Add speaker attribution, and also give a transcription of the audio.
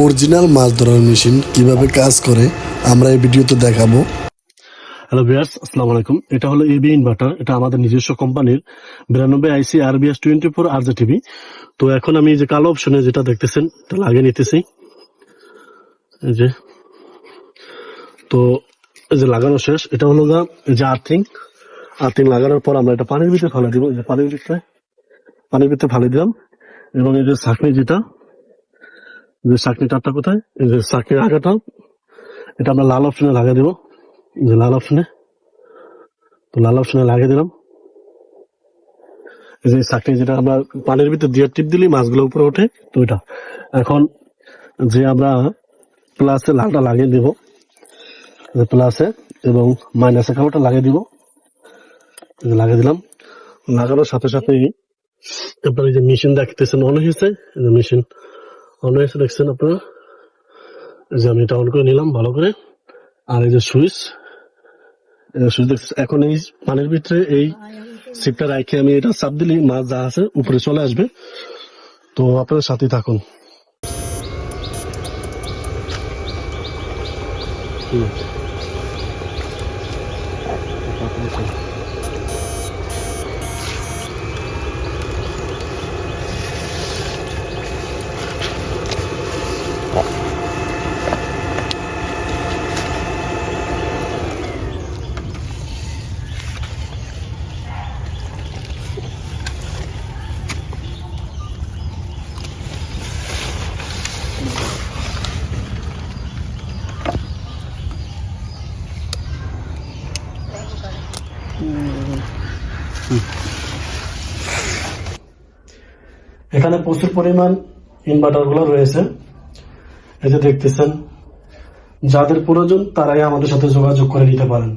Speaker 1: Original মাছ ধরার machine কিভাবে কাজ করে আমরা এই ভিডিওতে দেখাবো।
Speaker 2: হ্যালো ভিউয়ার্স, আসসালামু আলাইকুম। এটা হলো এবি ইনভার্টার। এটা আমাদের নিজস্ব কোম্পানির 92 আইসি RBS 24 RJTB। তো এখন আমি এই যে কালো অপশনে যেটা দেখতেছেন এটা লাগিয়ে নিতেছি। এই যে তো এই যে লাগানো শেষ। এটা হলো এই যে আর্থিং লাগানোর পর আমরা এটা পানির ভিতরে ফেলে দিব। এই যে পানির ভিতরে ফেলে দিলাম। এবং এই যে ছাঁকনি যে ছাঁকনি তারটা কোথায়, এই যে ছাঁকনির আগাটা এটা আমরা লাল অপশনে লাগিয়ে দিব। যে লাল অপশনে লাগিয়ে দিলাম। এই যে ছাঁকনি যেটা আমরা পানির ভিতর দিয়ে টিপ দিলেই মাছগুলো উপরে ওঠে। তো এটা এখন যে আমরা প্লাসে লালটা লাগিয়ে দিব, প্লাসে এবং মাইনাসে কালোটা লাগিয়ে দিব। লাগিয়ে দিলাম। লাগানোর সাথে সাথেই আপনার এই যে মেশিন দেখতেছেন অন হয়েছে। মেশিন অন হয়েছে দেখছেন আপনারা। যে আমি এটা অন করে নিলাম ভালো করে। আর এই যে সুইচ দেখছেন। এখন এই পানির ভিতরে এই সিপটা রাখে আমি এটা চাপ দিলে মাছ যা আছে উপরে চলে আসবে। তো আপনাদের সাথে থাকুন। এখানে প্রচুর পরিমাণ ইনভার্টার গুলো রয়েছে। এই যে দেখতেছেন, যাদের প্রয়োজন তারাই আমাদের সাথে যোগাযোগ করে নিতে পারেন।